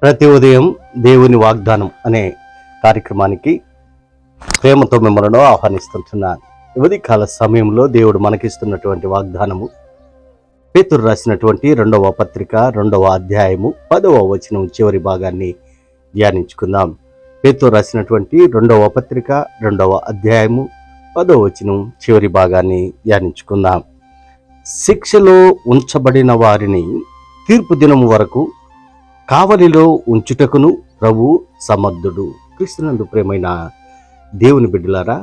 ప్రతి ఉదయం దేవుని వాగ్దానం అనే కార్యక్రమానికి ప్రేమతో మిమ్మల్ని ఆహ్వానిస్తుంటున్నాను. ఉదయకాల సమయంలో దేవుడు మనకిస్తున్నటువంటి వాగ్దానము పేతురు రాసినటువంటి 2వ పత్రిక 2వ అధ్యాయము 10వ వచనం చివరి భాగాన్ని ధ్యానించుకుందాం. పేతురు రాసినటువంటి 2వ పత్రిక 2వ అధ్యాయము 10వ వచనం చివరి భాగాన్ని ధ్యానించుకుందాం. శిక్షలో ఉంచబడిన వారిని తీర్పు దినము వరకు కావలిలో ఉంచుటకును ప్రభు సమర్థుడు. క్రీస్తునందు ప్రేమైన దేవుని బిడ్డలారా,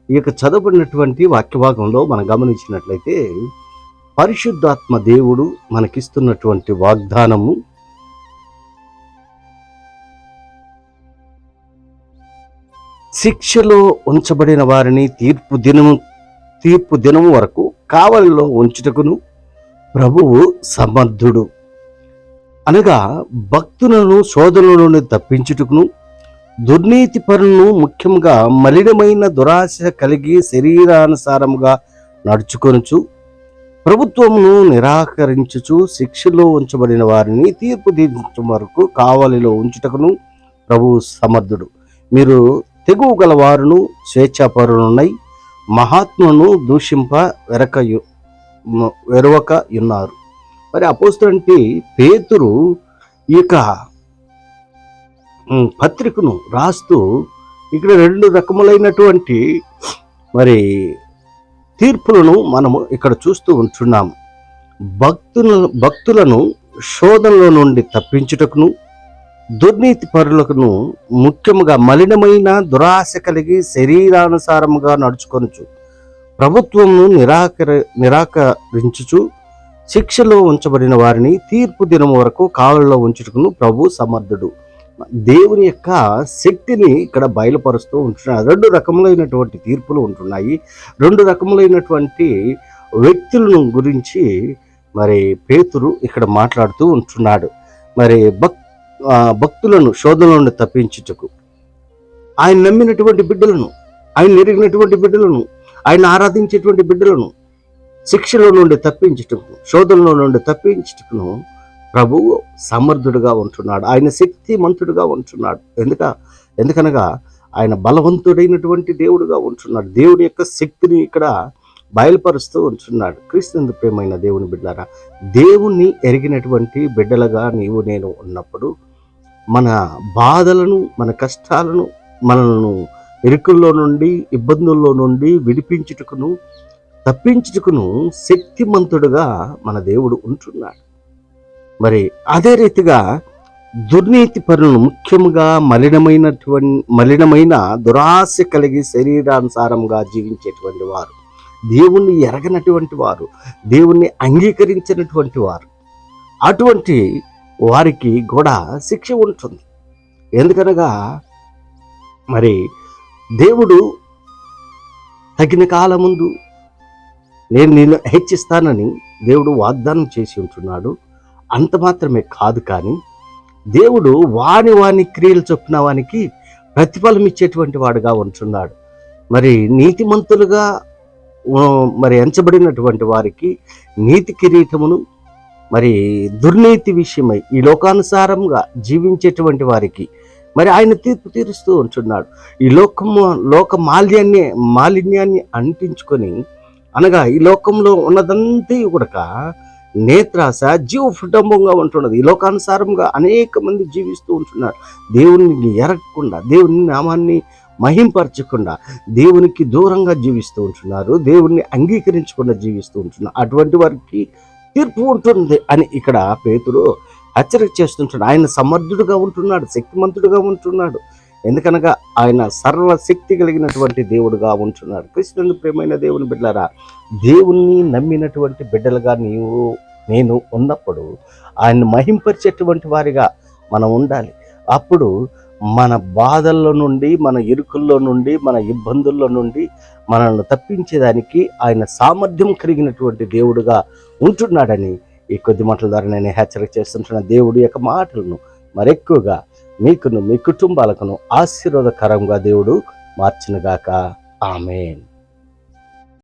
ఈ యొక్క చదవబడినటువంటి వాక్యభాగంలో మనం గమనించినట్లయితే పరిశుద్ధాత్మ దేవుడు మనకిస్తున్నటువంటి వాగ్దానము శిక్షలో ఉంచబడిన వారిని తీర్పు దినము వరకు కావలిలో ఉంచుటకును ప్రభువు సమర్థుడు. అనగా భక్తులను శోధనల నుండి తప్పించుటకును, దుర్నీతి పరులను ముఖ్యంగా మలినమైన దురాశ కలిగి శరీరానుసారముగా నడుచుకొనుచు ప్రభుత్వమును నిరాకరించుచు శిక్షలో ఉంచబడిన వారిని తీర్పు తీర్చు వరకు కావలిలో ఉంచుటకును ప్రభువు సమర్థుడు. మీరు తెగువ గల వారును స్వేచ్ఛాపరులున్నై మహాత్ములను దూషింప వెరవక ఉన్నారు. మరి అపోస్తలుడైన పేతురు ఈ యొక్క పత్రికను రాస్తూ ఇక్కడ 2 రకములైనటువంటి మరి తీర్పులను మనము ఇక్కడ చూస్తూ ఉంటున్నాము. భక్తులను శోధనలో నుండి తప్పించుటకును, దుర్నీతి పరులకును ముఖ్యముగా మలినమైన దురాశ కలిగి శరీరానుసారముగా నడుచుకొనుచు ప్రభుత్వమును నిరాకరించుచు శిక్షలో ఉంచబడిన వారిని తీర్పు దినం వరకు కావలిలో ఉంచుటకును ప్రభు సమర్థుడు. దేవుని యొక్క శక్తిని ఇక్కడ బయలుపరుస్తూ ఉంటున్నారు. 2 రకములైనటువంటి తీర్పులు ఉంటున్నాయి. 2 రకములైనటువంటి వ్యక్తులను గురించి మరి పేతురు ఇక్కడ మాట్లాడుతూ ఉంటున్నాడు. మరి భక్తులను శోధన నుండి తప్పించుటకు, ఆయన నమ్మినటువంటి బిడ్డలను, ఆయన ఎరిగినటువంటి బిడ్డలను, ఆయన ఆరాధించేటువంటి బిడ్డలను శిక్షలో నుండి తప్పించుటకు, శోధనలో నుండి తప్పించుటకును ప్రభువు సమర్థుడుగా ఉంటున్నాడు. ఆయన శక్తిమంతుడుగా ఉంటున్నాడు. ఎందుకనగా ఆయన బలవంతుడైనటువంటి దేవుడుగా ఉంటున్నాడు. దేవుని యొక్క శక్తిని ఇక్కడ బయలుపరుస్తూ ఉంటున్నాడు. క్రీస్తునందు ప్రేమైన దేవుని బిడ్డలారా, దేవుణ్ణి ఎరిగినటువంటి బిడ్డలుగా నీవు నేను ఉన్నప్పుడు మన బాధలను, మన కష్టాలను, మనలను ఇరుకుల్లో నుండి, ఇబ్బందుల్లో నుండి విడిపించుటకును, తప్పించుటకును శక్తిమంతుడుగా మన దేవుడు ఉంటున్నాడు. మరి అదే రీతిగా దుర్నీతి పరులను ముఖ్యంగా మలినమైన దురాశ కలిగి శరీరానుసారంగా జీవించేటువంటి వారు, దేవుణ్ణి ఎరగనటువంటి వారు, దేవుణ్ణి అంగీకరించినటువంటి వారు, అటువంటి వారికి కూడా శిక్ష ఉంటుంది. ఎందుకనగా మరి దేవుడు తగిన కాలముందు నేను నిన్ను హెచ్చిస్తానని దేవుడు వాగ్దానం చేసి ఉంటున్నాడు. అంత మాత్రమే కాదు, కానీ దేవుడు వాని క్రియలు చొప్పున వానికి ప్రతిఫలం ఇచ్చేటువంటి వాడుగా ఉంటున్నాడు. మరి నీతిమంతులుగా మరి ఎంచబడినటువంటి వారికి నీతి కిరీటమును, మరి దుర్నీతి విషయమై ఈ లోకానుసారంగా జీవించేటువంటి వారికి మరి ఆయన తీర్పు తీరుస్తూ ఉంటున్నాడు. ఈ లోక మాలిన్యాన్ని అంటించుకొని, అనగా ఈ లోకంలో ఉన్నదంతా కూడా నేత్రాశ జీవఫుటంబంగా ఉంటున్నది. ఈ లోకానుసారంగా అనేక మంది జీవిస్తూ ఉంటున్నారు. దేవుని ఎరగకుండా, దేవుని నామాన్ని మహింపరచకుండా దేవునికి దూరంగా జీవిస్తూ ఉంటున్నారు. దేవుణ్ణి అంగీకరించకుండా జీవిస్తూ ఉంటున్నారు. అటువంటి వారికి తీర్పు ఉంటుంది అని ఇక్కడ పేతురు హెచ్చరిక చేస్తుంటాడు. ఆయన సమర్థుడుగా ఉంటున్నాడు, శక్తిమంతుడుగా ఉంటున్నాడు. ఎందుకనగా ఆయన సర్వశక్తి కలిగినటువంటి దేవుడుగా ఉంటున్నాడు. క్రీస్తునందు ప్రేమైన దేవుని బిడ్డలారా, దేవుణ్ణి నమ్మినటువంటి బిడ్డలుగా నేను ఉన్నప్పుడు ఆయన్ని మహింపరిచేటువంటి వారిగా మనం ఉండాలి. అప్పుడు మన బాధల్లో నుండి, మన ఇరుకుల్లో నుండి, మన ఇబ్బందుల్లో నుండి మనల్ని తప్పించేదానికి ఆయన సామర్థ్యం కలిగినటువంటి దేవుడుగా ఉంటున్నాడని ఈ కొద్ది మాటల ద్వారా నేను హెచ్చరిక చేస్తుంటున్న దేవుడి యొక్క మాటలను మరెక్కువగా మీకును, మీ కుటుంబాలకును ఆశీర్వాదకరంగా దేవుడు మార్చునుగాక. ఆమేన్.